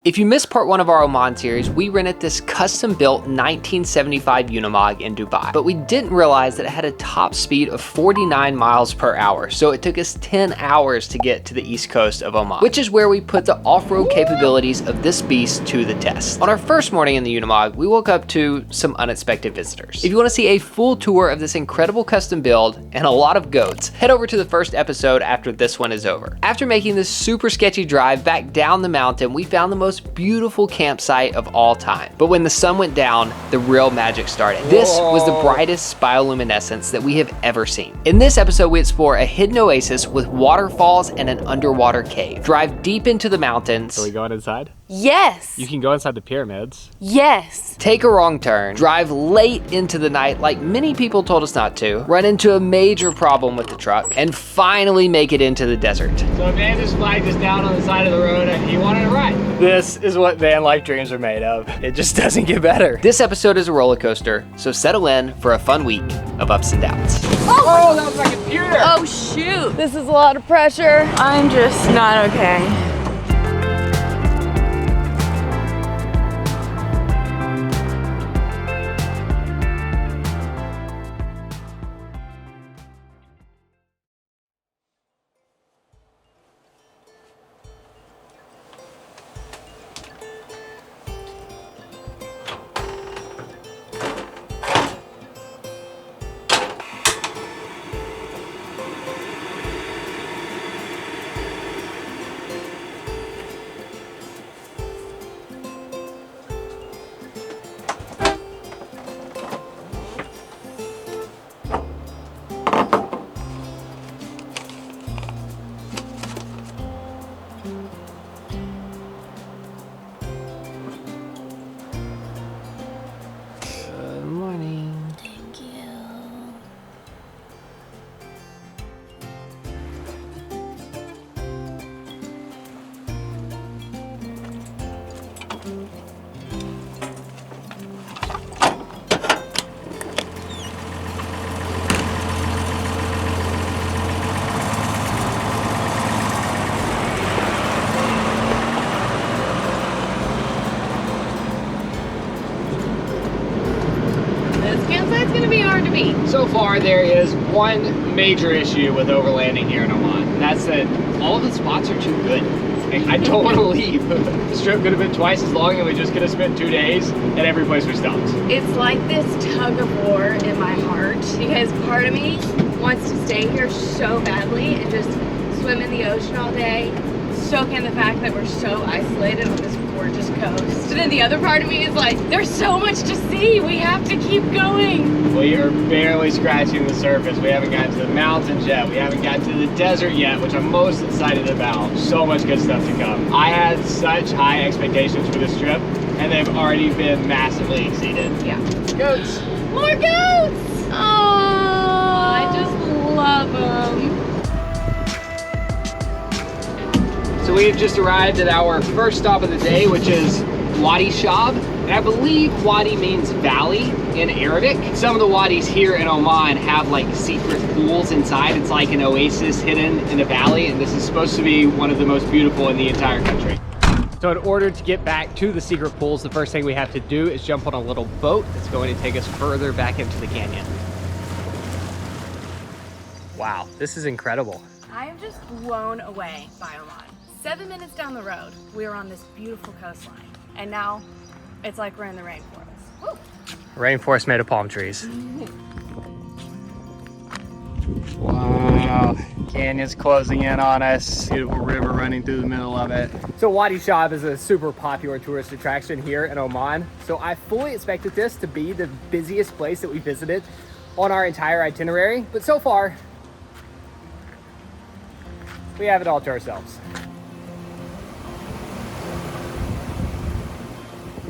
If you missed part 1 of our Oman series, we rented this custom-built 1975 Unimog in Dubai, but we didn't realize that it had a top speed of 49 miles per hour, so it took us 10 hours to get to the east coast of Oman, which is where we put the off-road capabilities of this beast to the test. On our first morning in the Unimog, we woke up to some unexpected visitors. If you want to see a full tour of this incredible custom build and a lot of goats, head over to the first episode after this one is over. After making this super sketchy drive back down the mountain, we found the most beautiful campsite of all time. But when the sun went down, the real magic started. This was the brightest bioluminescence that we have ever seen. In this episode, we explore a hidden oasis with waterfalls and an underwater cave. Drive deep into the mountains. Are we going inside? Yes. You can go inside the pyramids. Yes. Take a wrong turn, drive late into the night like many people told us not to, run into a major problem with the truck, and finally make it into the desert. So a van just flagged us down on the side of the road and he wanted to ride. This is what van life dreams are made of. It just doesn't get better. This episode is a roller coaster, so settle in for a fun week of ups and downs. Oh, that was my computer. Oh shoot. This is a lot of pressure. I'm just not okay. So far, there is one major issue with overlanding here in Oman, and that's that all of the spots are too good. Like, I don't want to leave. This trip could have been twice as long and we just could have spent 2 days at every place we stopped. It's like this tug of war in my heart because part of me wants to stay here so badly and just swim in the ocean all day, soak in the fact that we're so isolated on this gorgeous coast. But then the other part of me is like, there's so much to see. We have to keep going. We are barely scratching the surface. We haven't gotten to the mountains yet. We haven't gotten to the desert yet, which I'm most excited about. So much good stuff to come. I had such high expectations for this trip, and they've already been massively exceeded. Yeah. Goats. More goats. Oh, I just love them. So we have just arrived at our first stop of the day, which is Wadi Shab. And I believe Wadi means valley in Arabic. Some of the wadis here in Oman have like secret pools inside. It's like an oasis hidden in a valley, and this is supposed to be one of the most beautiful in the entire country. So in order to get back to the secret pools, the first thing we have to do is jump on a little boat that's going to take us further back into the canyon. Wow, this is incredible. I am just blown away by Oman. 7 minutes down the road, we were on this beautiful coastline, and now it's like we're in the rainforest. Woo. Rainforest made of palm trees. Wow, canyon's closing in on us. Beautiful river running through the middle of it. So Wadi Shab is a super popular tourist attraction here in Oman. So I fully expected this to be the busiest place that we visited on our entire itinerary, but so far, we have it all to ourselves.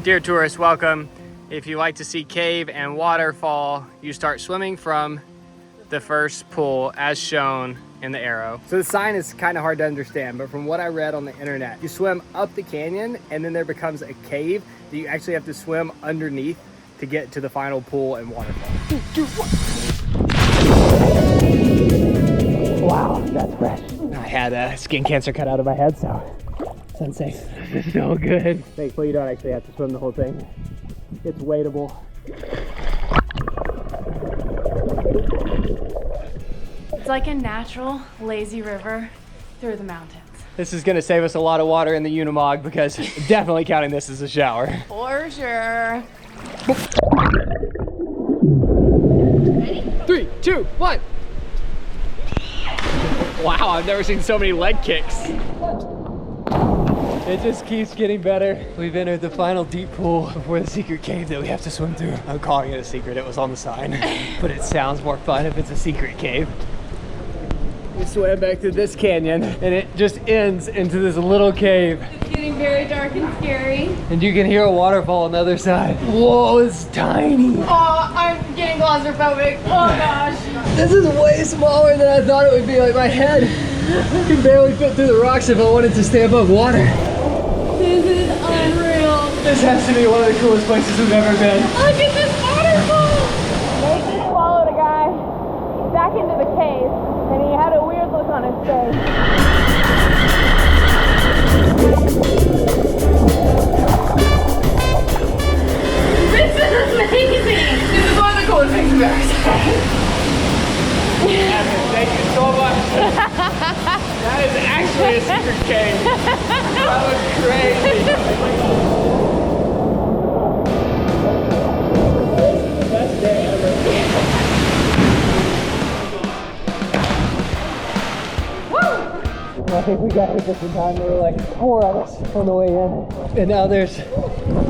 Dear tourists, welcome. If you like to see cave and waterfall, you start swimming from the first pool as shown in the arrow. So the sign is kind of hard to understand, but from what I read on the internet, you swim up the canyon and then there becomes a cave that you actually have to swim underneath to get to the final pool and waterfall. Wow, that's fresh. I had skin cancer cut out of my head, so It's unsafe. It's so good. Thankfully, you don't actually have to swim the whole thing. It's wadeable. It's like a natural, lazy river through the mountains. This is gonna save us a lot of water in the Unimog because definitely counting this as a shower. For sure. Ready? 3, 2, 1. Wow, I've never seen so many leg kicks. It just keeps getting better. We've entered the final deep pool before the secret cave that we have to swim through. I'm calling it a secret, it was on the sign. But it sounds more fun if it's a secret cave. We swam back through this canyon and it just ends into this little cave. It's getting very dark and scary. And you can hear a waterfall on the other side. Whoa, it's tiny. Oh, I'm getting claustrophobic. Oh gosh. This is way smaller than I thought it would be. Like my head can barely fit through the rocks if I wanted to stay above water. This is unreal. This has to be one of the coolest places we've ever been. Look at this waterfall. They just followed a guy back into the cave and he had a weird look on his face. This is amazing. This is one of the coolest things we've ever seen. Thank you so much. That is actually a secret cave. That was crazy. Best day ever. Woo! I think we got here just in time. There were like 4 of us on the way in. And now there's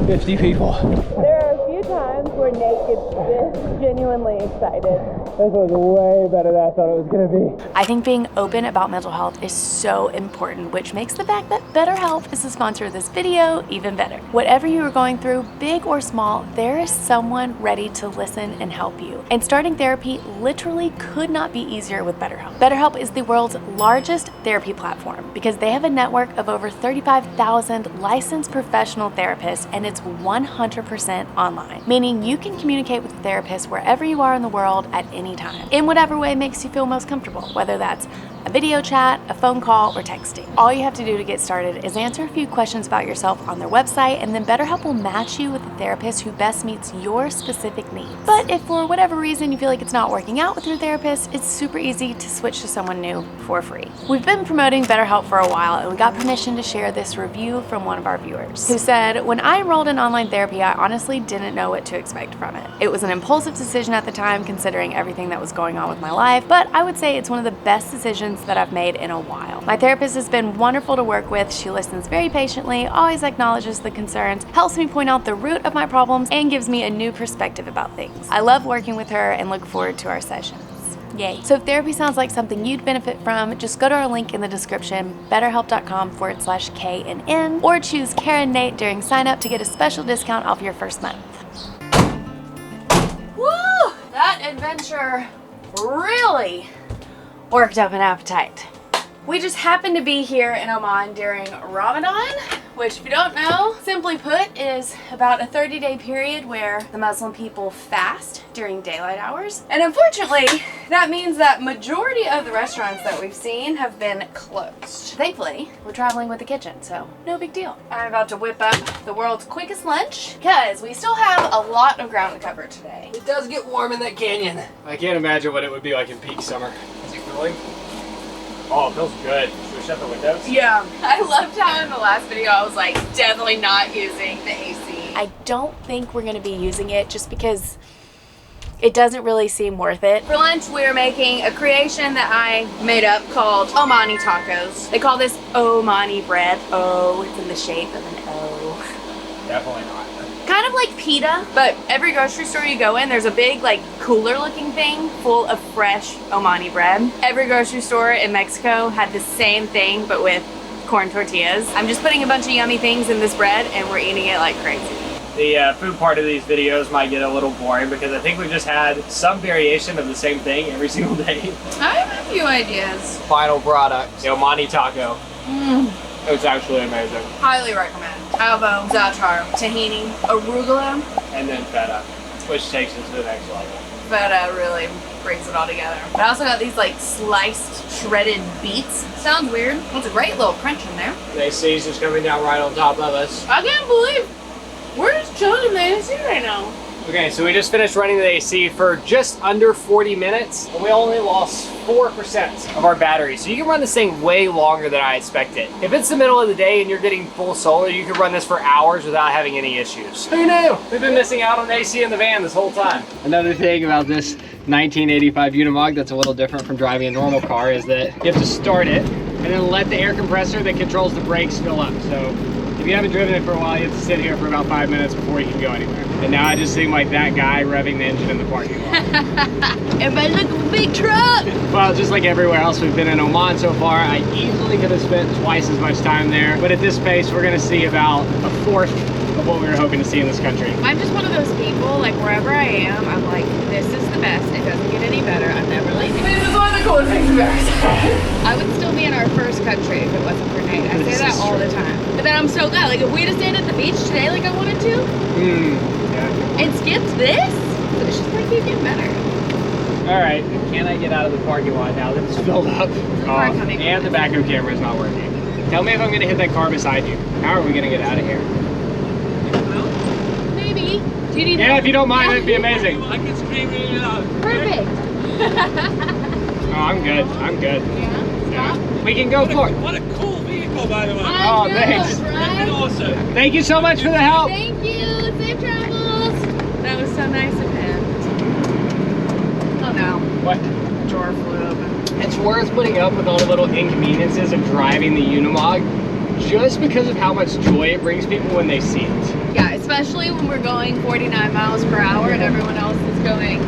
50 people. There are a few times where Nate gets this genuinely excited. This was way better than I thought it was gonna be. I think being open about mental health is so important, which makes the fact that BetterHelp is the sponsor of this video even better. Whatever you are going through, big or small, there is someone ready to listen and help you. And starting therapy literally could not be easier with BetterHelp. BetterHelp is the world's largest therapy platform because they have a network of over 35,000 licensed professional therapists, and it's 100% online, meaning you can communicate with a therapist wherever you are in the world at any time, in whatever way makes you feel most comfortable, whether that's a video chat, a phone call, or texting. All you have to do to get started is answer a few questions about yourself on their website, and then BetterHelp will match you with a therapist who best meets your specific needs. But if for whatever reason you feel like it's not working out with your therapist, it's super easy to switch to someone new for free. We've been promoting BetterHelp for a while, and we got permission to share this review from one of our viewers, who said, "When I enrolled in online therapy, I honestly didn't know what to expect from it. It was an impulsive decision at the time, considering everything that was going on with my life, but I would say it's one of the best decisions that I've made in a while. My therapist has been wonderful to work with. She listens very patiently, always acknowledges the concerns, helps me point out the root of my problems, and gives me a new perspective about things. I love working with her and look forward to our sessions." Yay. So if therapy sounds like something you'd benefit from, just go to our link in the description, betterhelp.com/KNN, or choose Karen Nate during sign up to get a special discount off your first month. Woo! That adventure really worked up an appetite. We just happened to be here in Oman during Ramadan, which, if you don't know, simply put, is about a 30-day period where the Muslim people fast during daylight hours. And unfortunately, that means that majority of the restaurants that we've seen have been closed. Thankfully, we're traveling with the kitchen, so no big deal. I'm about to whip up the world's quickest lunch because we still have a lot of ground to cover today. It does get warm in that canyon. I can't imagine what it would be like in peak summer. Is it cooling? Oh, it feels good. Should we shut the windows? Yeah. I loved how in the last video I was like, definitely not using the AC. I don't think we're gonna be using it just because it doesn't really seem worth it. For lunch, we're making a creation that I made up called Omani tacos. They call this Omani bread. Oh, it's in the shape of an O. Definitely not. Kind of like pita, but every grocery store you go in, there's a big like cooler looking thing full of fresh Omani bread. Every grocery store in Mexico had the same thing, but with corn tortillas. I'm just putting a bunch of yummy things in this bread and we're eating it like crazy. The food part of these videos might get a little boring because I think we've just had some variation of the same thing every single day. I have a few ideas. Final product, the Omani taco. It's actually amazing. Highly recommend. Albo, za'atar, tahini, arugula. And then feta, which takes it to the next level. Feta really brings it all together. But I also got these like sliced, shredded beets. Sounds weird. That's a great little crunch in there. The AC's just coming down right on top of us. I can't believe we're just chilling in the AC right now. Okay, so we just finished running the AC for just under 40 minutes, and we only lost 4% of our battery. So you can run this thing way longer than I expected. If it's the middle of the day and you're getting full solar, you can run this for hours without having any issues. Who knew? We've been missing out on AC in the van this whole time. Another thing about this 1985 Unimog that's a little different from driving a normal car is that you have to start it and then let the air compressor that controls the brakes fill up. So if you haven't driven it for a while, you have to sit here for about 5 minutes before you can go anywhere. And now I just seem like that guy revving the engine in the parking lot. Everybody look at the big truck! Well, just like everywhere else we've been in Oman so far, I easily could have spent twice as much time there. But at this pace, we're gonna see about a fourth of what we were hoping to see in this country. I'm just one of those people, like wherever I am, I'm like, this is the best. It doesn't get any better. I'm never leaving. This is one of the coolest things I've ever seen. I would still be in our first country if it wasn't for Nate. I say that all the time. But then I'm so glad. Like if we just stayed at the beach today like I wanted to, and skipped this, it's just gonna keep getting better. All right, can I get out of the parking lot now that it's filled up? And the backup camera is not working. Tell me if I'm gonna hit that car beside you. How are we gonna get out of here? Maybe. Do you need Yeah, help? if you don't mind, that'd be amazing. I can scream really loud. Perfect. Oh, I'm good. I'm good. Yeah. We can go for it. What a cool vehicle, by the way. Oh, thanks. That's been awesome. Thank you so much for the help. Thank you. Safe travels. That was so nice of him. Oh no. What? Drawer flew open. It's worth putting up with all the little inconveniences of driving the Unimog just because of how much joy it brings people when they see it. Yeah, especially when we're going 49 miles per hour and everyone else is going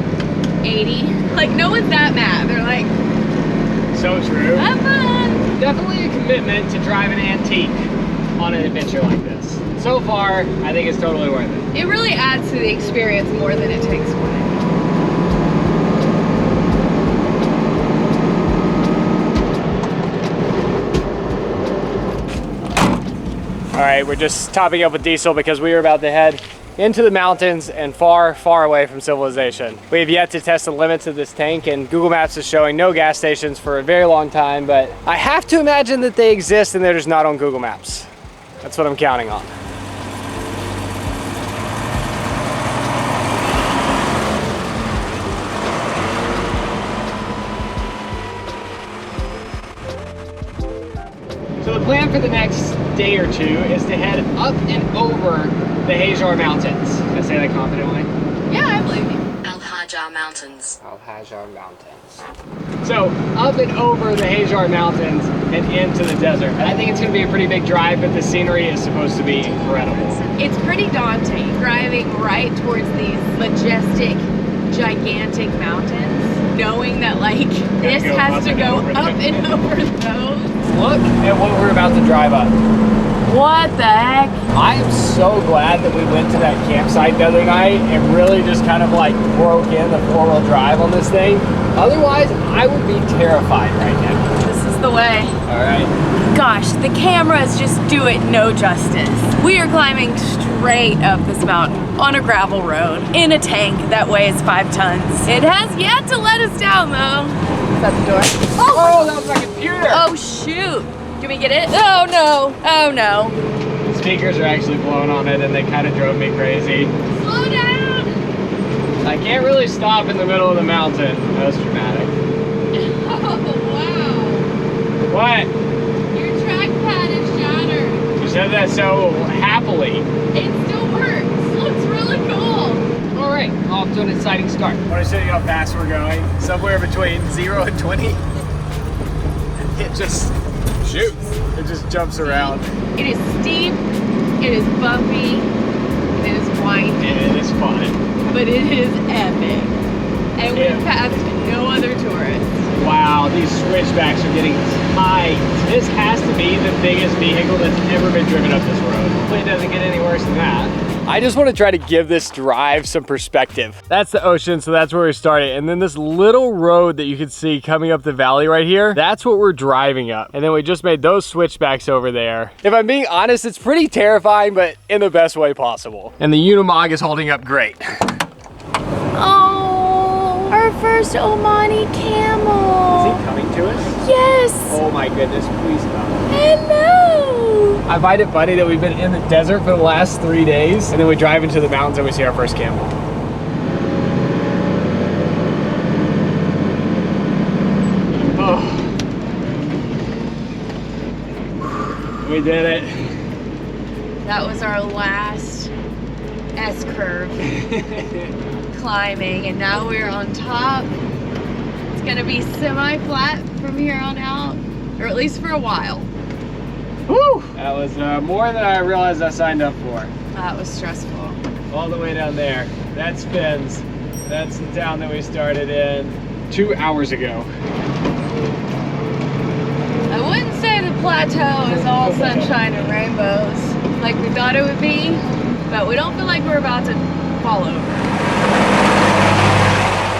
80. Like, no one's that mad. They're like, So true. have fun. Definitely a commitment to drive an antique on an adventure like this. So far, I think it's totally worth it. It really adds to the experience more than it takes away. All right, we're just topping up with diesel because we are about to head into the mountains and far, far away from civilization. We have yet to test the limits of this tank, and Google Maps is showing no gas stations for a very long time, but I have to imagine that they exist and they're just not on Google Maps. That's what I'm counting on. So the plan for the next day or two is to head up and over the Hajar Mountains. Did I say that confidently? Yeah, I believe you. Al-Hajar Mountains. Al-Hajar Mountains. So up and over the Hajar Mountains and into the desert. I think it's going to be a pretty big drive, but the scenery is supposed to be incredible. It's pretty daunting driving right towards these majestic, gigantic mountains, knowing that like this go has up to and go over them. up and over those. Look at what we're about to drive up. What the heck? I am so glad that we went to that campsite the other night and really just kind of like broke in the four-wheel drive on this thing. Otherwise, I would be terrified right now. This is the way. All right. Gosh, the cameras just do it no justice. We are climbing straight up this mountain on a gravel road in a tank that weighs 5 tons. It has yet to let us down though. Is that the door? Oh, that was my computer. Oh shoot. Can we get it? Oh no. Oh no. The speakers are actually blowing on it and they kind of drove me crazy. Slow down. I can't really stop in the middle of the mountain. That was dramatic. Oh wow. What? Your trackpad is shattered. You said that so happily. It still works. Looks really cool. All right, off to an exciting start. I want to show you how fast we're going. Somewhere between 0 and 20. It just shoots. It just jumps around. It is steep. It is bumpy. It is winding. And it is fun. But it is epic. And Yeah. we've passed no other tourists. Wow, these switchbacks are getting tight. This has to be the biggest vehicle that's ever been driven up this road. Hopefully it doesn't get any worse than that. I just want to try to give this drive some perspective. That's the ocean, so that's where we started. And then this little road that you can see coming up the valley right here, that's what we're driving up. And then we just made those switchbacks over there. If I'm being honest, it's pretty terrifying, but in the best way possible. And the Unimog is holding up great. Oh. Our first Omani camel. Is he coming to us? Yes. Oh my goodness, please stop. Hello. I find it funny that we've been in the desert for the last 3 days, and then we drive into the mountains and we see our first camel. Oh. We did it. That was our last S-curve climbing, and now we're on top. It's gonna be semi-flat from here on out, or at least for a while. Woo! That was more than I realized I signed up for. That was stressful. All the way down there. That's Fins. That's the town that we started in 2 hours ago. I wouldn't say the plateau is all sunshine and rainbows like we thought it would be, but we don't feel like we're about to fall over.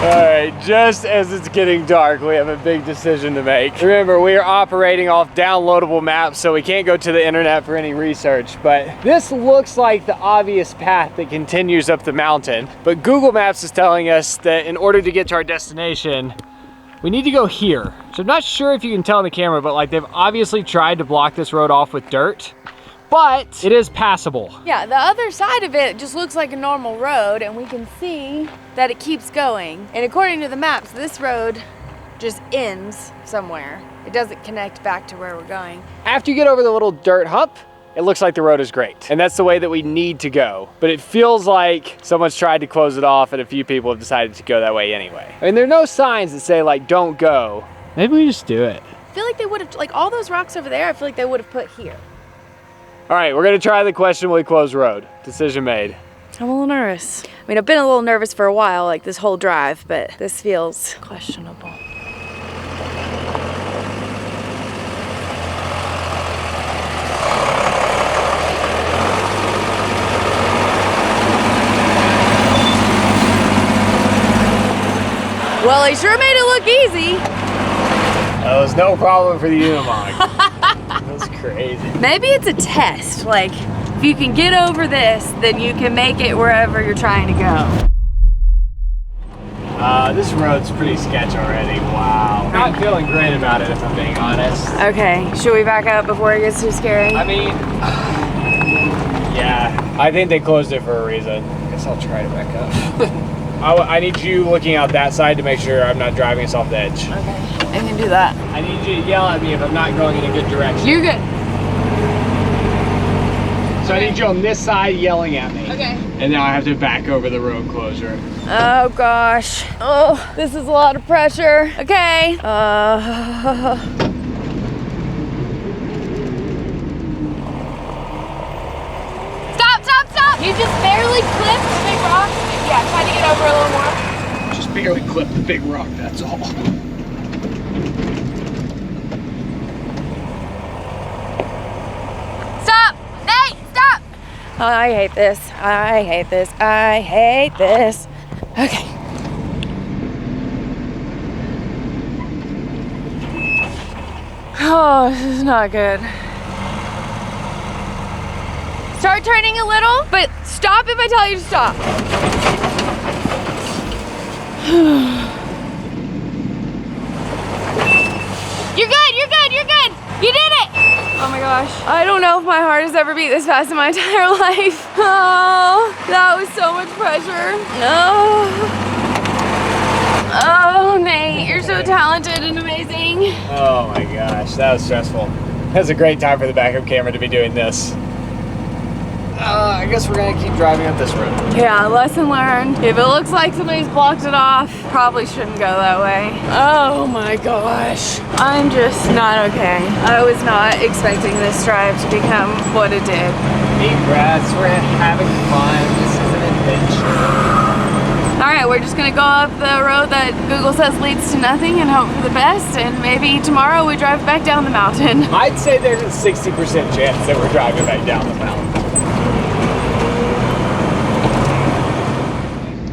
All right, just as it's getting dark, we have a big decision to make. Remember, we are operating off downloadable maps, so we can't go to the internet for any research, but this looks like the obvious path that continues up the mountain. But Google Maps is telling us that in order to get to our destination, we need to go here. So I'm not sure if you can tell in the camera, but like they've obviously tried to block this road off with dirt, but it is passable. Yeah, the other side of it just looks like a normal road, and we can see that it keeps going. And according to the maps, this road just ends somewhere. It doesn't connect back to where we're going. After you get over the little dirt hump, it looks like the road is great. And that's the way that we need to go. But it feels like someone's tried to close it off and a few people have decided to go that way anyway. I mean, there are no signs that say like, don't go. Maybe we just do it. I feel like they would have, like all those rocks over there, I feel like they would have put here. All right, we're gonna try the questionably closed road. Decision made. I'm a little nervous. I mean, I've been a little nervous for a while, like this whole drive, but this feels questionable. Well, he sure made it look easy. That was no problem for the Unimog. That was crazy. Maybe it's a test, like if you can get over this, then you can make it wherever you're trying to go. This road's pretty sketch already, wow. Not feeling great about it if I'm being honest. Okay, should we back up before it gets too scary? I mean, yeah, I think they closed it for a reason. I guess I'll try to back up. I need you looking out that side to make sure I'm not driving us off the edge. Okay, I can do that. I need you to yell at me if I'm not going in a good direction. You're good. So I need you on this side yelling at me. Okay. And now I have to back over the road closure. Oh gosh. Oh, this is a lot of pressure. Okay. Stop! You just barely clipped the big rock. Yeah, try to get over a little more. Just barely clipped the big rock, that's all. Stop! Nate, stop! I hate this. I hate this. I hate this. Okay. Oh, this is not good. Start turning a little, but stop if I tell you to stop. You're good, you're good, you're good. You did it. Oh my gosh. I don't know if my heart has ever beat this fast in my entire life. Oh, that was so much pressure. No. Oh, Nate, you're so talented and amazing. Oh my gosh, that was stressful. That's a great time for the backup camera to be doing this. I guess we're gonna keep driving up this road. Yeah, lesson learned. If it looks like somebody's blocked it off, probably shouldn't go that way. Oh my gosh. I'm just not okay. I was not expecting this drive to become what it did. Deep breaths, we're having fun. This is an adventure. All right, we're just gonna go up the road that Google says leads to nothing and hope for the best, and maybe tomorrow we drive back down the mountain. I'd say there's a 60% chance that we're driving back down the mountain.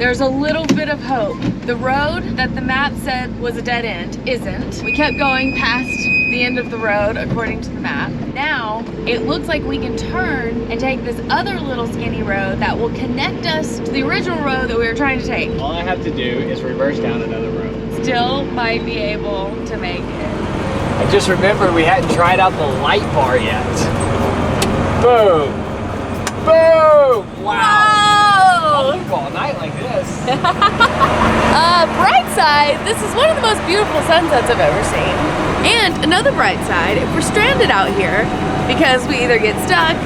There's a little bit of hope. The road that the map said was a dead end isn't. We kept going past the end of the road according to the map. Now, it looks like we can turn and take this other little skinny road that will connect us to the original road that we were trying to take. All I have to do is reverse down another road. Still might be able to make it. I just remembered we hadn't tried out the light bar yet. Boom! Boom! Wow! Whoa! All night like this. Bright side, this is one of the most beautiful sunsets I've ever seen. And another bright side, if we're stranded out here because we either get stuck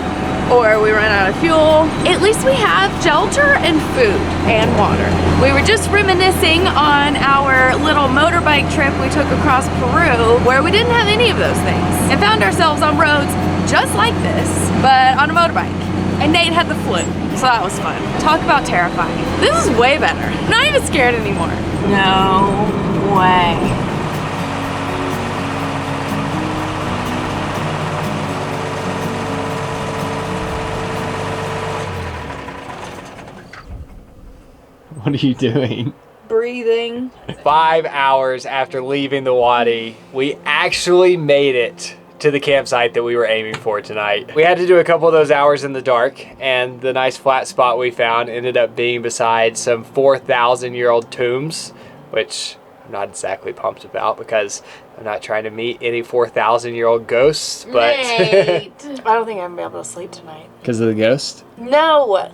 or we run out of fuel, at least we have shelter and food and water. We were just reminiscing on our little motorbike trip we took across Peru where we didn't have any of those things and found ourselves on roads just like this, but on a motorbike. And Nate had the flu, so that was fun. Talk about terrifying. This is way better. Not even scared anymore. No way. What are you doing? Breathing. 5 hours after leaving the wadi, we actually made it to the campsite that we were aiming for tonight. We had to do a couple of those hours in the dark, and the nice flat spot we found ended up being beside some 4,000-year-old tombs, which I'm not exactly pumped about because I'm not trying to meet any 4,000-year-old ghosts, but Nate. I don't think I'm gonna be able to sleep tonight. because of the ghost? No.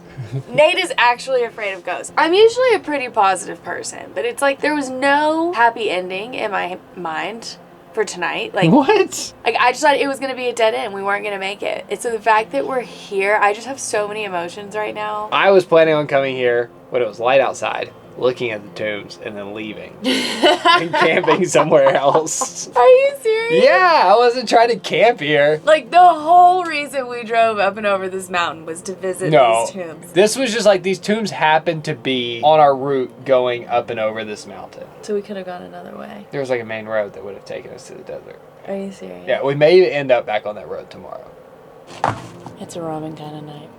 Nate is actually afraid of ghosts. I'm usually a pretty positive person, but it's like there was no happy ending in my mind for tonight. Like What? Like I just thought it was gonna be a dead end. We weren't gonna make it. And so the fact that we're here, I just have so many emotions right now. I was planning on coming here when it was light outside, looking at the tombs, and then leaving and camping somewhere else. Are you serious? Yeah, I wasn't trying to camp here. Like the whole reason we drove up and over this mountain was to visit No, these tombs. this was just like these tombs happened to be on our route going up and over this mountain. So we could have gone another way. There was like a main road that would have taken us to the desert. Are you serious? Yeah, we may end up back on that road tomorrow. It's a ramen kind of night.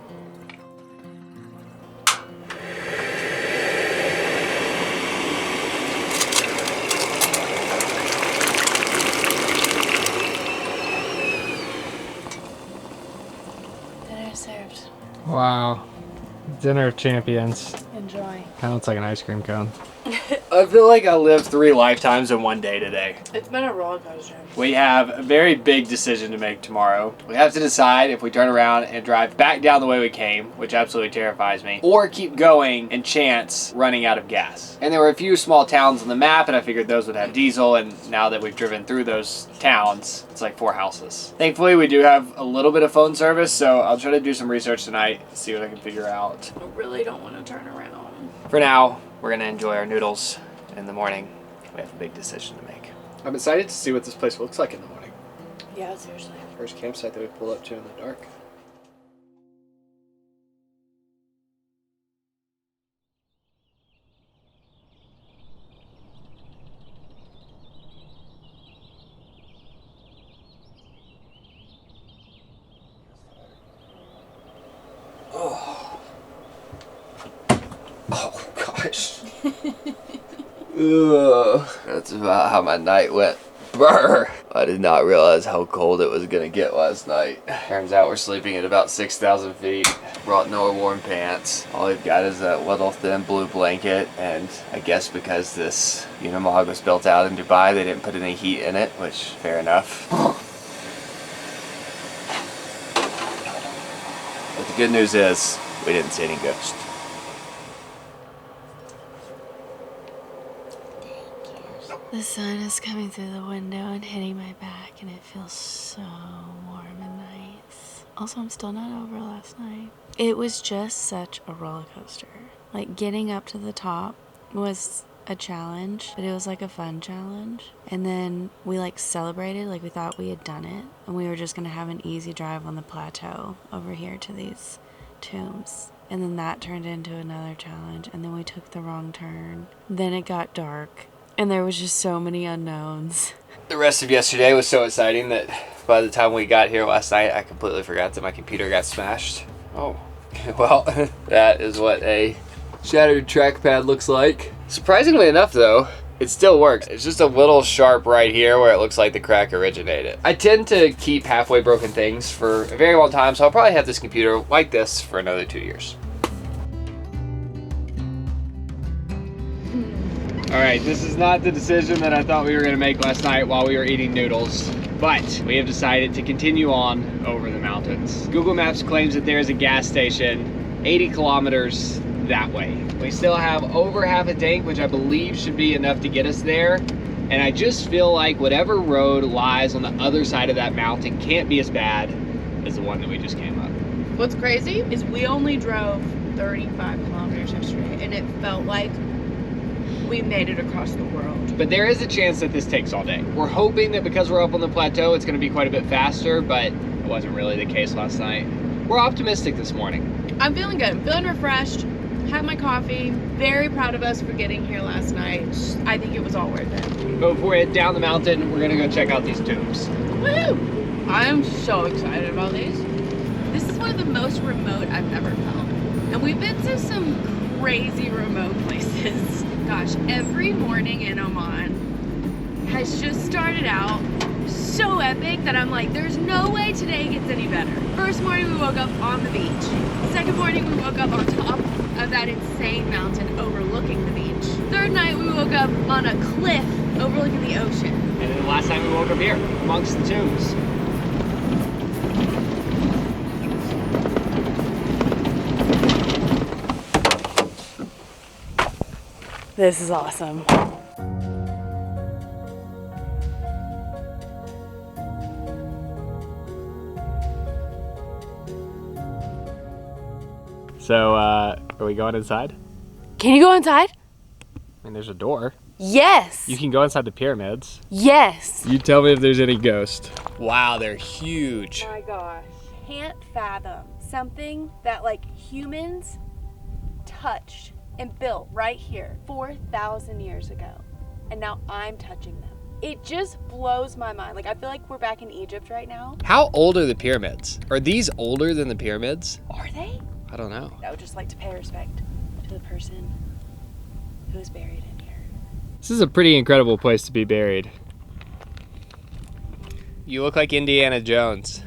Dinner served. Wow. Dinner of champions. Enjoy. Kind of looks like an ice cream cone. I feel like I lived 3 lifetimes in one day today. It's been a roller coaster. We have a very big decision to make tomorrow. We have to decide if we turn around and drive back down the way we came, which absolutely terrifies me, or keep going and chance running out of gas. And there were a few small towns on the map, and I figured those would have diesel, and now that we've driven through those towns, it's like 4 houses. Thankfully, we do have a little bit of phone service, so I'll try to do some research tonight, see what I can figure out. I really don't want to turn around. For now, we're gonna enjoy our noodles. In the morning, we have a big decision to make. I'm excited to see what this place looks like in the morning. Yeah, seriously. First campsite that we pulled up to in the dark. Oh gosh. Ugh. That's about how my night went. Brr. I did not realize how cold it was gonna get last night. Turns out we're sleeping at about 6,000 feet. Brought no warm pants. All we've got is that little thin blue blanket, and I guess because this Unimog was built out in Dubai, they didn't put any heat in it, which, fair enough. But the good news is, we didn't see any ghosts. The sun is coming through the window and hitting my back, and it feels so warm and nice. Also, I'm still not over last night. It was just such a roller coaster. Like, getting up to the top was a challenge, but it was like a fun challenge. And then we like celebrated, like we thought we had done it, and we were just gonna have an easy drive on the plateau over here to these tombs. And then that turned into another challenge, and then we took the wrong turn. Then it got dark. And there was just so many unknowns. The rest of yesterday was so exciting that by the time we got here last night, I completely forgot that my computer got smashed. Oh, well, that is what a shattered trackpad looks like. Surprisingly enough though, It still works. It's just a little sharp right here where it looks like the crack originated. I tend to keep halfway broken things for a very long time, so I'll probably have this computer like this for another 2 years. All right, this is not the decision that I thought we were gonna make last night while we were eating noodles, but we have decided to continue on over the mountains. Google Maps claims that there is a gas station 80 kilometers that way. We still have over half a tank, which I believe should be enough to get us there. And I just feel like whatever road lies on the other side of that mountain can't be as bad as the one that we just came up. What's crazy is we only drove 35 kilometers yesterday, and it felt like we made it across the world. But there is a chance that this takes all day. We're hoping that because we're up on the plateau, it's gonna be quite a bit faster, but it wasn't really the case last night. We're optimistic this morning. I'm feeling good. I'm feeling refreshed. Had my coffee. Very proud of us for getting here last night. I think it was all worth it. But before we head down the mountain, we're gonna go check out these tombs. Woo! I am so excited about these. This is one of the most remote I've ever felt. And we've been to some crazy remote places. Gosh, every morning in Oman has just started out so epic that I'm like, there's no way today gets any better. First morning we woke up on the beach. Second morning we woke up on top of that insane mountain overlooking the beach. Third night we woke up on a cliff overlooking the ocean. And then the last time we woke up here, amongst the tombs. This is awesome. So, are we going inside? Can you go inside? I mean, there's a door. Yes. You can go inside the pyramids. Yes. You tell me if there's any ghost. Wow, they're huge. Oh my gosh. Can't fathom something that like humans touched and built right here 4,000 years ago. And now I'm touching them. It just blows my mind. Like I feel like we're back in Egypt right now. How old are the pyramids? Are these older than the pyramids? Are they? I don't know. I would just like to pay respect to the person who is buried in here. This is a pretty incredible place to be buried. You look like Indiana Jones.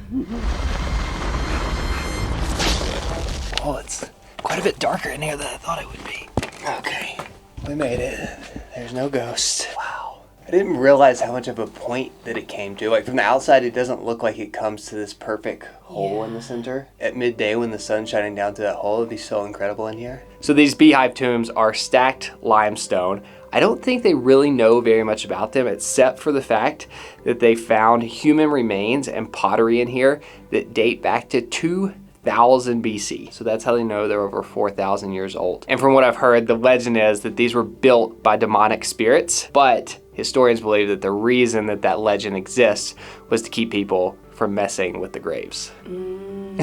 Oh, it's quite a bit darker in here than I thought it would be. Okay, we made it. There's no ghost. Wow. I didn't realize how much of a point that it came to. Like from the outside, it doesn't look like it comes to this perfect hole in the center. At midday when the sun's shining down to that hole, it'd be so incredible in here. So these beehive tombs are stacked limestone. I don't think they really know very much about them except for the fact that they found human remains and pottery in here that date back to 2000 BC. So that's how they know they're over 4,000 years old. And from what I've heard, the legend is that these were built by demonic spirits, but historians believe that the reason that that legend exists was to keep people from messing with the graves. That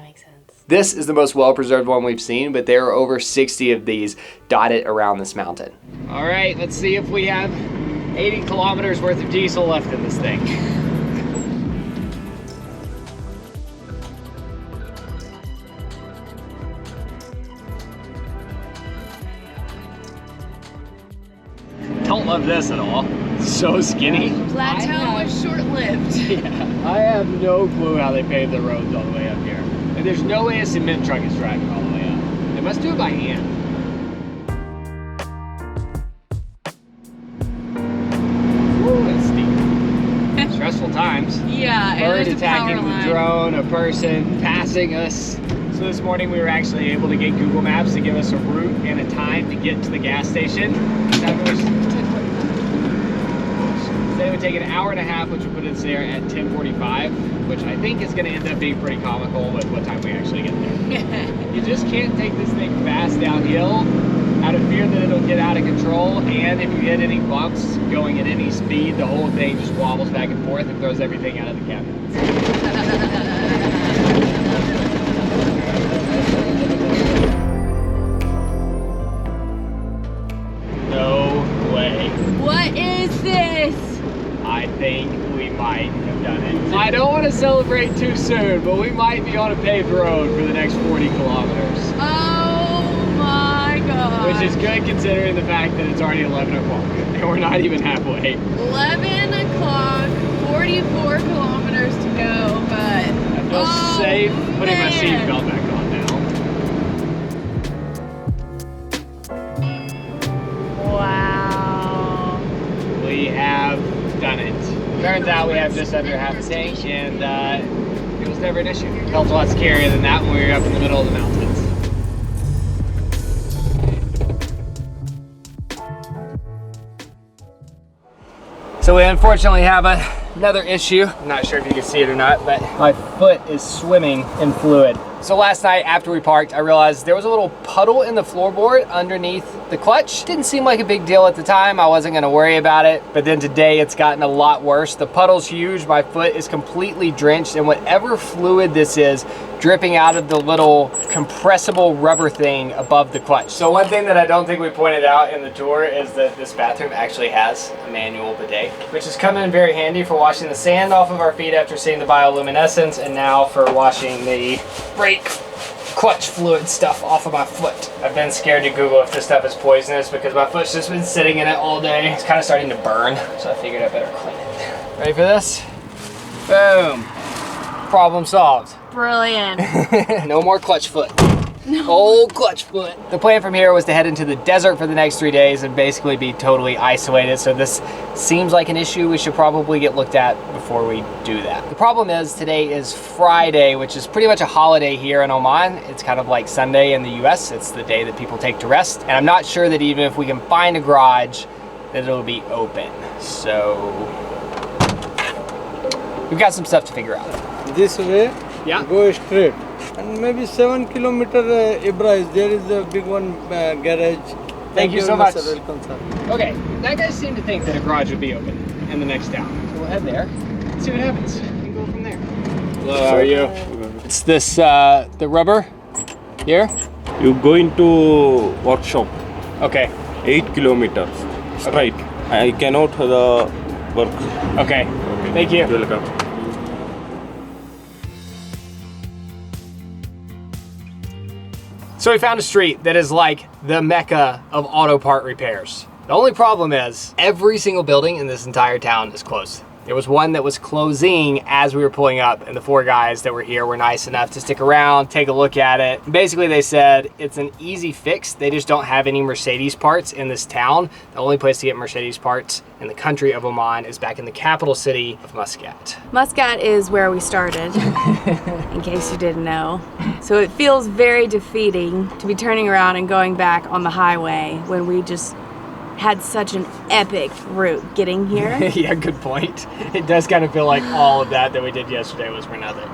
makes sense. This is the most well-preserved one we've seen, but there are over 60 of these dotted around this mountain. All right, let's see if we have 80 kilometers worth of diesel left in this thing. Don't love this at all. It's so skinny. Plateau was short-lived. Yeah, I have no clue how they paved the roads all the way up here. And there's no way a cement truck is driving all the way up. They must do it by hand. Woo, that's steep. Stressful times. Yeah, Bird and there's a power attacking the line. drone, a person passing us. So this morning we were actually able to get Google Maps to give us a route and a time to get to the gas station. That was, said it would take an hour and a half, which would put us there at 10:45, which I think is going to end up being pretty comical with what time we actually get there. You just can't take this thing fast downhill out of fear that it'll get out of control, and if you hit any bumps going at any speed, the whole thing just wobbles back and forth and throws everything out of the cabin. No way. What is this? I think we might have done it. I don't want to celebrate too soon, but we might be on a paved road for the next 40 kilometers. Oh my god. Which is good considering the fact that it's already 11 o'clock and we're not even halfway. 11 o'clock, 44 kilometers to go, but I feel safe putting my seatbelt back on now. Wow. We have done it. Turns out we have just under half a tank, and it was never an issue. It felt a lot scarier than that when we were up in the middle of the mountains. So we unfortunately have another issue. I'm not sure if you can see it or not, but my foot is swimming in fluid. So last night after we parked, I realized there was a little puddle in the floorboard underneath the clutch. Didn't seem like a big deal at the time. I wasn't gonna worry about it, but then today it's gotten a lot worse. The puddle's huge, my foot is completely drenched, and whatever fluid this is dripping out of the little compressible rubber thing above the clutch. So one thing that I don't think we pointed out in the tour is that this bathroom actually has a manual bidet, which has come in very handy for washing the sand off of our feet after seeing the bioluminescence, and now for washing the brake clutch fluid stuff off of my foot. I've been scared to Google if this stuff is poisonous because my foot's just been sitting in it all day. It's kind of starting to burn, so I figured I better clean it. Ready for this? Boom. Problem solved. Brilliant. No more clutch foot. No. Old clutch foot. The plan from here was to head into the desert for the next 3 days and basically be totally isolated. So this seems like an issue we should probably get looked at before we do that. The problem is today is Friday, which is pretty much a holiday here in Oman. It's kind of like Sunday in the US. It's the day that people take to rest. And I'm not sure that even if we can find a garage, that it'll be open. So we've got some stuff to figure out. This way, Yeah. go straight. And maybe 7 kilometer Ibra is there is a big one garage. Thank you so much. Sir. Welcome, sir. Okay, that guy seemed to think that a garage would be open in the next town. So we'll head there and see what happens. We can go from there. Hello, how are you? It's this, the rubber here? You go into workshop, Okay, 8 kilometers straight. I cannot work. okay. Thank you. Welcome. So we found a street that is like the mecca of auto part repairs. The only problem is every single building in this entire town is closed. There was one that was closing as we were pulling up, and the 4 guys that were here were nice enough to stick around, take a look at it. Basically, they said it's an easy fix. They just don't have any Mercedes parts in this town. The only place to get Mercedes parts in the country of Oman is back in the capital city of Muscat. Muscat is where we started, in case you didn't know. So it feels very defeating to be turning around and going back on the highway when we just had such an epic route getting here. Yeah, good point. It does kind of feel like all of that we did yesterday was for nothing.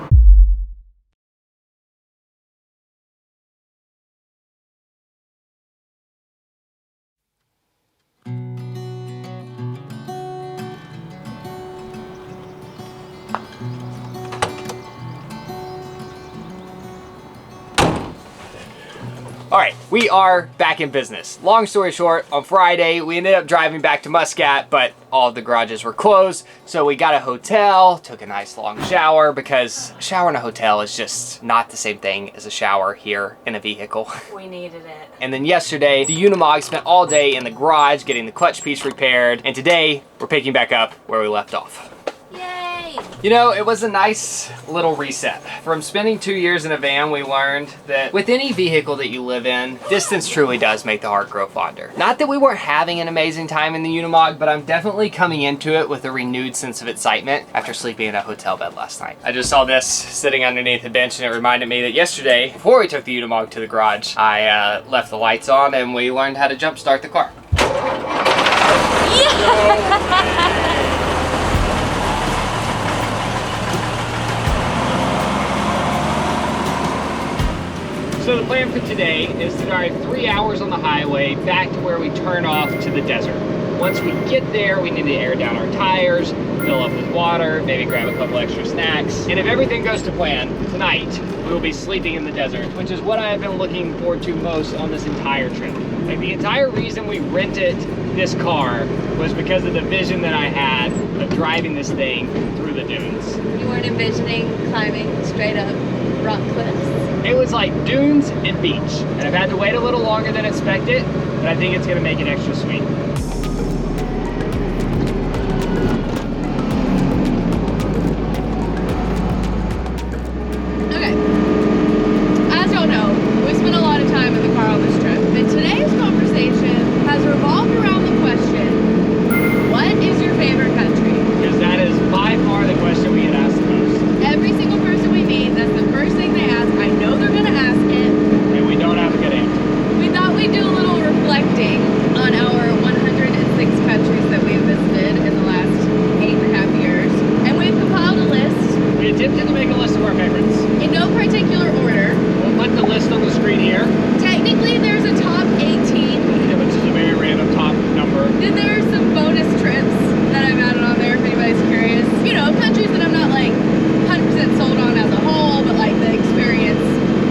All right, we are back in business. Long story short, on Friday, we ended up driving back to Muscat, but all of the garages were closed. So we got a hotel, took a nice long shower because a shower in a hotel is just not the same thing as a shower here in a vehicle. We needed it. And then yesterday, the Unimog spent all day in the garage getting the clutch piece repaired. And today, we're picking back up where we left off. Yay! You know, it was a nice little reset. From spending 2 years in a van, we learned that with any vehicle that you live in, distance truly does make the heart grow fonder. Not that we weren't having an amazing time in the Unimog, but I'm definitely coming into it with a renewed sense of excitement after sleeping in a hotel bed last night. I just saw this sitting underneath the bench, and it reminded me that yesterday, before we took the Unimog to the garage, I left the lights on and we learned how to jump start the car. So the plan for today is to drive 3 hours on the highway back to where we turn off to the desert. Once we get there, we need to air down our tires, fill up with water, maybe grab a couple extra snacks. And if everything goes to plan, tonight we will be sleeping in the desert, which is what I have been looking forward to most on this entire trip. Like, the entire reason we rented this car was because of the vision that I had of driving this thing through the dunes. You weren't envisioning climbing straight up rock cliffs? It was like dunes and beach. And I've had to wait a little longer than expected, but I think it's gonna make it extra sweet. Okay. As y'all know, we spent a lot of time in the car on this trip, and today's conversation has revolved around the question, what is your favorite country? Because that is by far the question we get asked the most. Every single person we meet, that's the first thing they ask. I know they're gonna ask it. And we don't have a good answer. We thought we'd do a little reflecting on our 106 countries that we've visited in the last 8.5 years. And we've compiled a list. We attempted to make a list of our favorites. In no particular order. We'll put the list on the screen here. Technically, there's a top 18. Which is a very random top number. Then there's some bonus trips that I've added on there if anybody's curious. You know, countries that I'm not like 100% sold on as a whole, but like the experience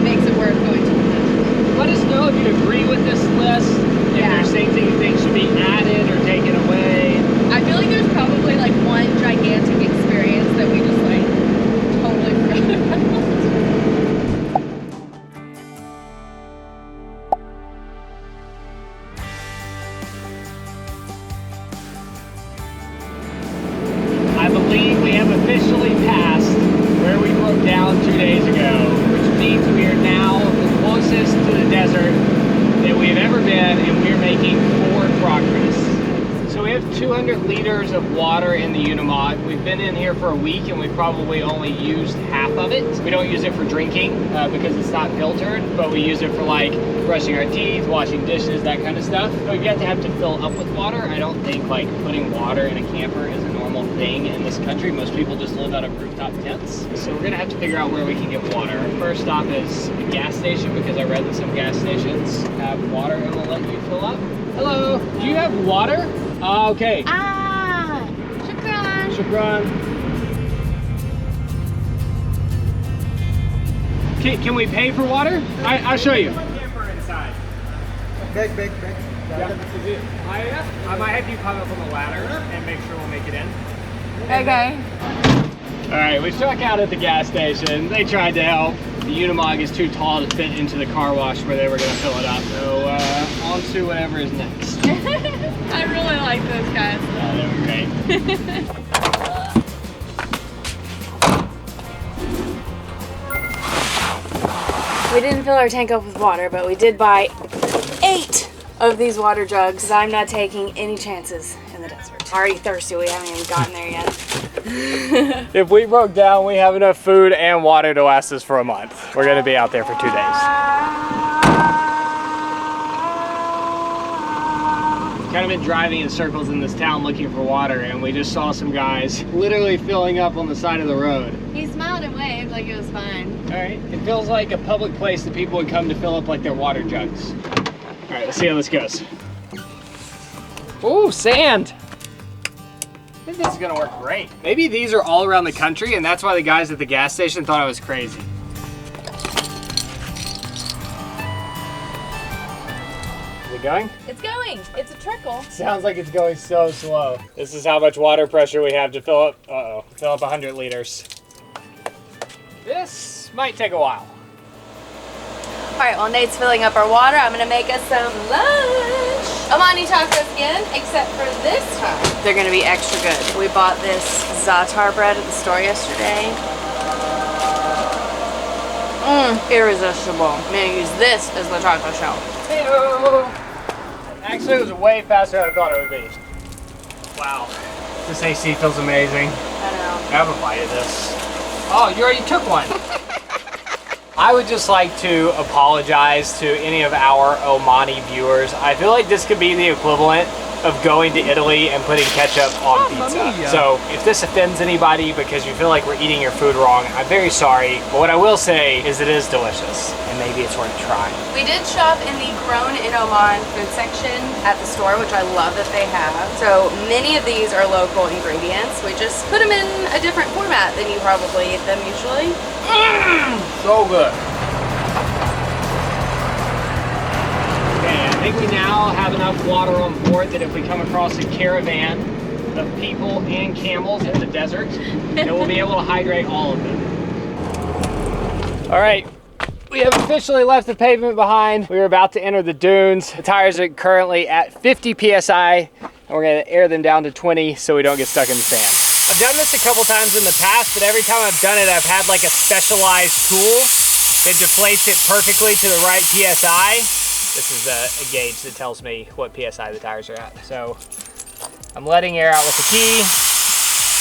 makes it worth going to. Let us know if you agree with this list. If there's things that you think should be added or taken away. I feel like there's probably like one gigantic experience that we just like totally forgot about. I believe we have officially passed where we broke down 2 days ago, which means we are now the closest to the desert that we've ever been, and we're making forward progress. So we have 200 liters of water in the Unimog. We've been in here for a week and we've probably only used half of it. We don't use it for drinking because it's not filtered, but we use it for like brushing our teeth, washing dishes, that kind of stuff. So we've got to have to fill up with water. I don't think like putting water in a camper is a normal thing in this country. Most people just live out of rooftop tents. So we're gonna have to figure out where we can get water. First stop is a gas station because I read that some gas stations have water and will let you fill up. Hello, do you have water? Okay. Ah, shukran. Shukran. Can we pay for water? I'll show you. Back. I might have you come up on the ladder and make sure we'll make it in. Okay. All right, we struck out at the gas station. They tried to help. The Unimog is too tall to fit into the car wash where they were gonna fill it up. So on to whatever is next. I really like those guys. They were great. We didn't fill our tank up with water, but we did buy 8 of these water jugs. 'Cause I'm not taking any chances in the desert. Already thirsty, we haven't even gotten there yet. If we broke down, we have enough food and water to last us for a month. We're gonna be out there for 2 days. Kind of been driving in circles in this town looking for water, and we just saw some guys literally filling up on the side of the road. He smiled and waved like it was fine. All right, it feels like a public place that people would come to fill up like their water jugs. All right, let's see how this goes. Ooh, sand. I think this is gonna work great. Maybe these are all around the country, and that's why the guys at the gas station thought I was crazy. Is it going? It's going. It's a trickle. Sounds like it's going so slow. This is how much water pressure we have to fill up. Fill up 100 liters. This might take a while. All right, while Nate's filling up our water, I'm gonna make us some lunch. Omani tacos again, except for this time, they're gonna be extra good. We bought this za'atar bread at the store yesterday. Irresistible. I'm gonna use this as the taco shell. Hey-o. Actually, it was way faster than I thought it would be. Wow. This AC feels amazing. I know. Have a bite of this. Oh, you already took one. I would just like to apologize to any of our Omani viewers. I feel like this could be the equivalent of going to Italy and putting ketchup on pizza. So if this offends anybody because you feel like we're eating your food wrong, I'm very sorry. But what I will say is it is delicious, and maybe it's worth trying. We did shop in the Grown in Oman food section at the store, which I love that they have. So many of these are local ingredients. We just put them in a different format than you probably eat them usually. So good. Okay, I think we now have enough water on board that if we come across a caravan of people and camels in the desert, that we'll be able to hydrate all of them. All right, We have officially left the pavement behind. We are about to enter the dunes. The tires are currently at 50 PSI, and we're gonna air them down to 20 so we don't get stuck in the sand. I've done this a couple times in the past, but every time I've done it, I've had like a specialized tool that deflates it perfectly to the right PSI. This is a gauge that tells me what PSI the tires are at. So I'm letting air out with the key,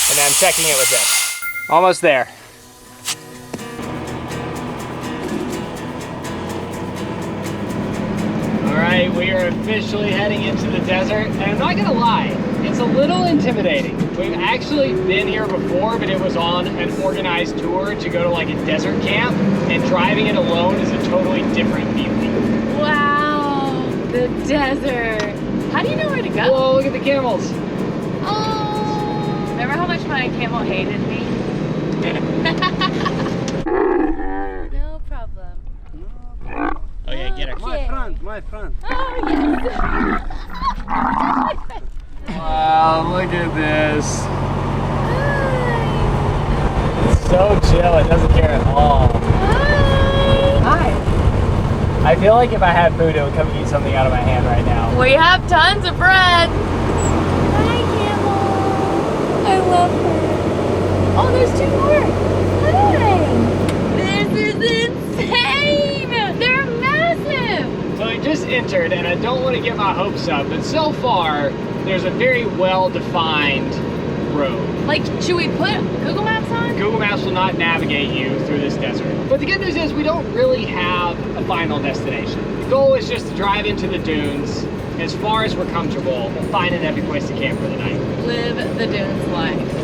and then I'm checking it with this. Almost there. All right, we are officially heading into the desert, and I'm not gonna lie, it's a little intimidating. We've actually been here before, but it was on an organized tour to go to like a desert camp, and driving it alone is a totally different feeling. Wow, the desert. How do you know where to go? Whoa, look at the camels. Oh, remember how much my camel hated me? No problem. Oh yeah, get her. My friend. Oh, yes. Wow, look at this. It's so chill, it doesn't care at all. Hi. I feel like if I had food, it would come eat something out of my hand right now. We have tons of bread. Hi, camel. I love her. Oh, there's 2 more. Hi. This is insane. They're massive. So I just entered, and I don't want to get my hopes up, but so far, there's a very well-defined road. Like, should we put Google Maps on? Google Maps will not navigate you through this desert. But the good news is we don't really have a final destination. The goal is just to drive into the dunes. As far as we're comfortable, we'll find an epic place to camp for the night. Live the dunes life.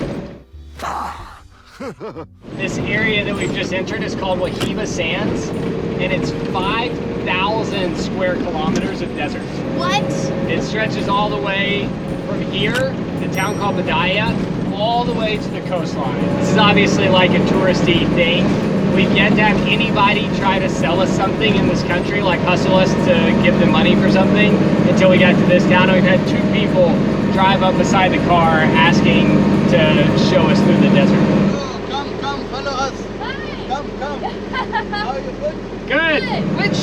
This area that we've just entered is called Wahiba Sands, and it's 5,000 square kilometers of desert. What? It stretches all the way from here, the town called Badaya, all the way to the coastline. This is obviously like a touristy thing. We've yet to have anybody try to sell us something in this country, like hustle us to give them money for something, until we got to this town. And we've had 2 people drive up beside the car asking to show us through the desert. Come, follow us. Hi. Come. How are you good? Good. Which,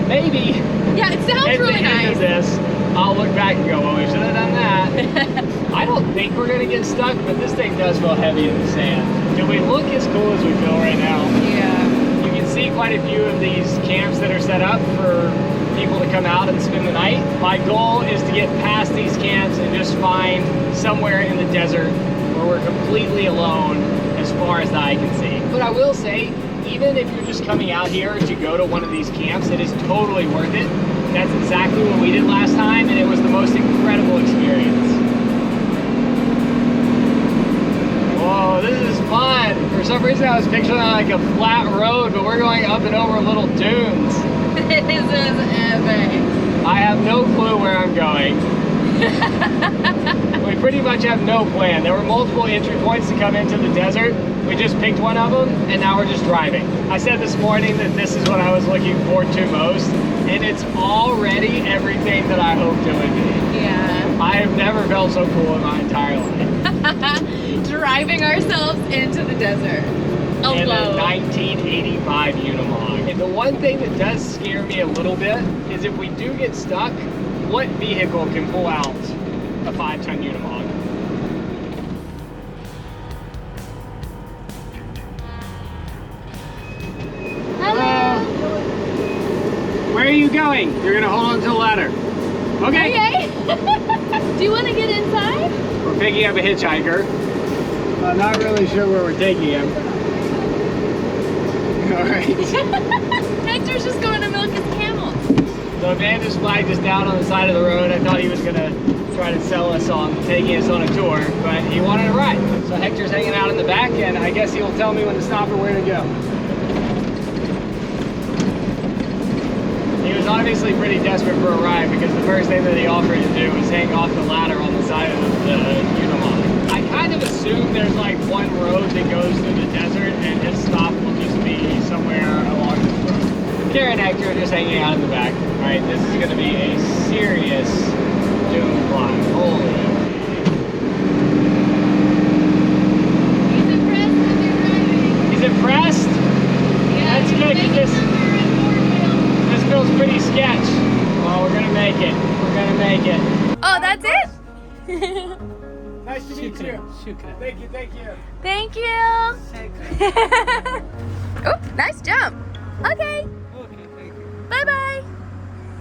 maybe, Yeah, it sounds at really the end of nice. this, I'll look back and go, well, we should have done that. I don't think we're gonna get stuck, but this thing does feel heavy in the sand. Do we look as cool as we feel right now? Yeah. You can see quite a few of these camps that are set up for people to come out and spend the night. My goal is to get past these camps and just find somewhere in the desert where we're completely alone as far as the eye can see. But I will say, even if you're just coming out here to go to one of these camps, it is totally worth it. That's exactly what we did last time, and it was the most incredible experience. Whoa, this is fun. For some reason I was picturing like a flat road, but we're going up and over little dunes. This is epic. I have no clue where I'm going. We pretty much have no plan. There were multiple entry points to come into the desert. We just picked one of them, and now we're just driving. I said this morning that this is what I was looking forward to most, and it's already everything that I hoped it would be. Yeah. I have never felt so cool in my entire life. Driving ourselves into the desert. In a Alone. 1985 Unimog. And the one thing that does scare me a little bit is if we do get stuck, what vehicle can pull out a 5-ton Unimog? Hello. Where are you going? You're gonna hold on to the ladder. Okay. Okay. Do you want to get inside? We're picking up a hitchhiker. I'm not really sure where we're taking him. All right. Hector's just going to milk his camel. So Van just flagged us down on the side of the road. I thought he was gonna try to sell us on taking us on a tour, but he wanted a ride. So Hector's hanging out in the back, and I guess he'll tell me when to stop or where to go. He was obviously pretty desperate for a ride because the first thing that he offered to do was hang off the ladder on the side of the Unimog. I kind of assume there's like one road that goes through the desert and his stop will just be somewhere along this road. Kara and Hector are just hanging out in the back. All right, this is gonna be a serious dune climb. Holy. He's impressed with your driving. He's impressed? Yeah, That's he's good. making This, sure we're pretty sketch. Well, we're gonna make it. We're gonna make it. Oh, that's it? Nice to meet you. Thank you, thank you. Thank you. Oh, nice jump. Okay. Bye-bye.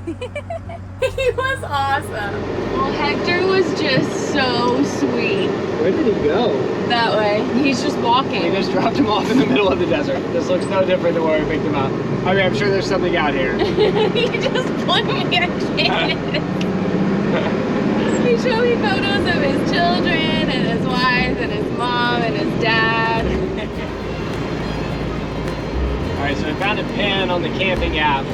He was awesome. Well, Hector was just so sweet. Where did he go? That way. He's just We walking. just dropped him off in the middle of the desert. This looks no different than where we picked him up. I mean, I'm sure there's something out here. He just blew me a kiss. He showed me photos of his children and his wife and his mom and his dad. All right, so we found a pin on the camping app.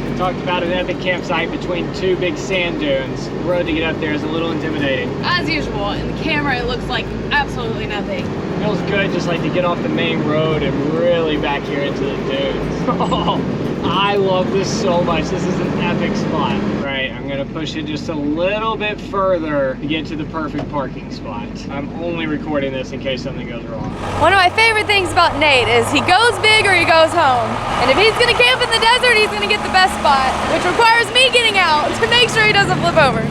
We talked about an epic campsite between two big sand dunes. The road to get up there is a little intimidating. As usual, in the camera it looks like absolutely nothing. Feels good just like to get off the main road and really back here into the dunes. Oh, I love this so much. This is an epic spot. Right, I'm gonna push it just a little bit further to get to the perfect parking spot. I'm only recording this in case something goes wrong. One of my favorite things about Nate is he goes big or he goes home. And if he's gonna camp in the desert, he's gonna get the best spot, which requires me getting out to make sure he doesn't flip over.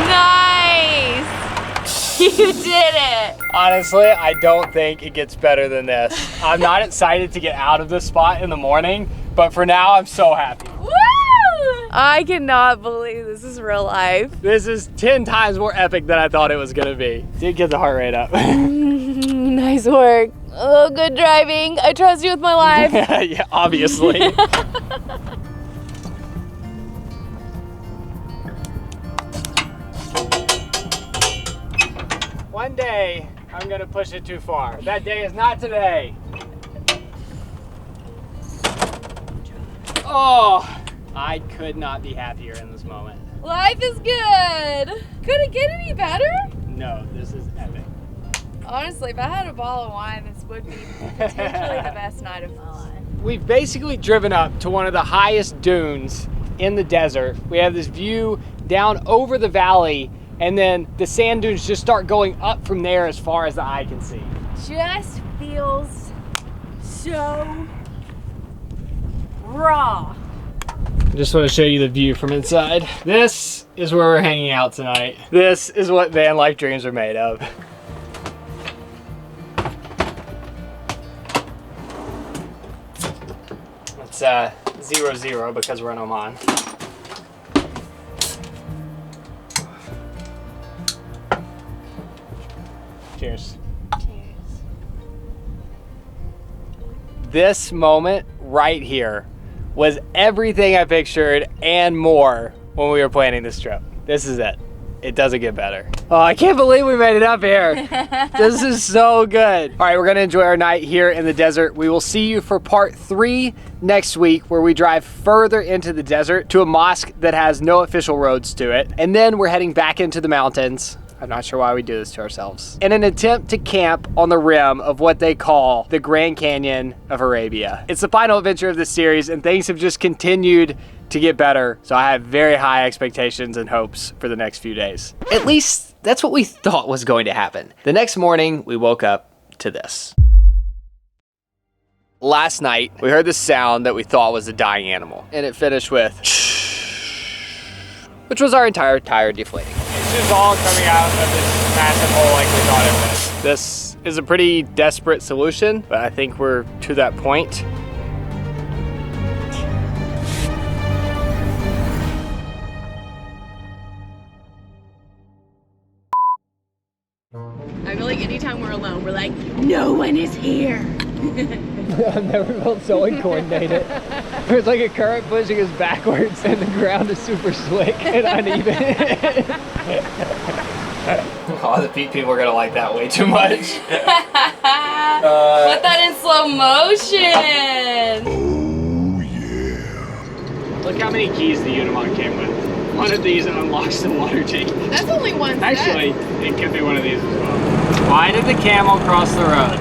Nice! You did it! Honestly, I don't think it gets better than this. I'm not excited to get out of this spot in the morning, but for now, I'm so happy. Woo! I cannot believe this is real life. This is 10 times more epic than I thought it was gonna be. Did get the heart rate up. Nice work. Oh, good driving. I trust you with my life. Yeah, obviously. One day, I'm gonna push it too far. That day is not today. Oh, I could not be happier in this moment. Life is good. Could it get any better? No, this is epic. Honestly, if I had a bottle of wine, this would be potentially the best night of my life. We've basically driven up to one of the highest dunes in the desert. We have this view down over the valley, and then the sand dunes just start going up from there as far as the eye can see. Just feels so raw. I just want to show you the view from inside. This is where we're hanging out tonight. This is what van life dreams are made of. It's 0-0 because we're in Oman. Cheers. Cheers. This moment right here was everything I pictured and more when we were planning this trip. This is it. It doesn't get better. Oh, I can't believe we made it up here. This is so good. All right, we're gonna enjoy our night here in the desert. We will see you for part 3 next week, where we drive further into the desert to a mosque that has no official roads to it. And then we're heading back into the mountains. I'm not sure why we do this to ourselves. In an attempt to camp on the rim of what they call the Grand Canyon of Arabia. It's the final adventure of this series, and things have just continued to get better. So I have very high expectations and hopes for the next few days. At least that's what we thought was going to happen. The next morning, we woke up to this. Last night, we heard the sound that we thought was a dying animal, and it finished with which was our entire tire deflating. It's just all coming out of this massive hole like we thought it was. This is a pretty desperate solution, but I think we're to that point. I feel like anytime we're alone, we're like, no one is here. I've never felt so uncoordinated. There's like a current pushing us backwards and the ground is super slick and uneven. Oh, the people are gonna like that way too much. Put that in slow motion. Oh yeah. Look how many keys the Unimog came with. One of these unlocks the water tank. That's only one set. Actually, it could be one of these as well. Why did the camel cross the road?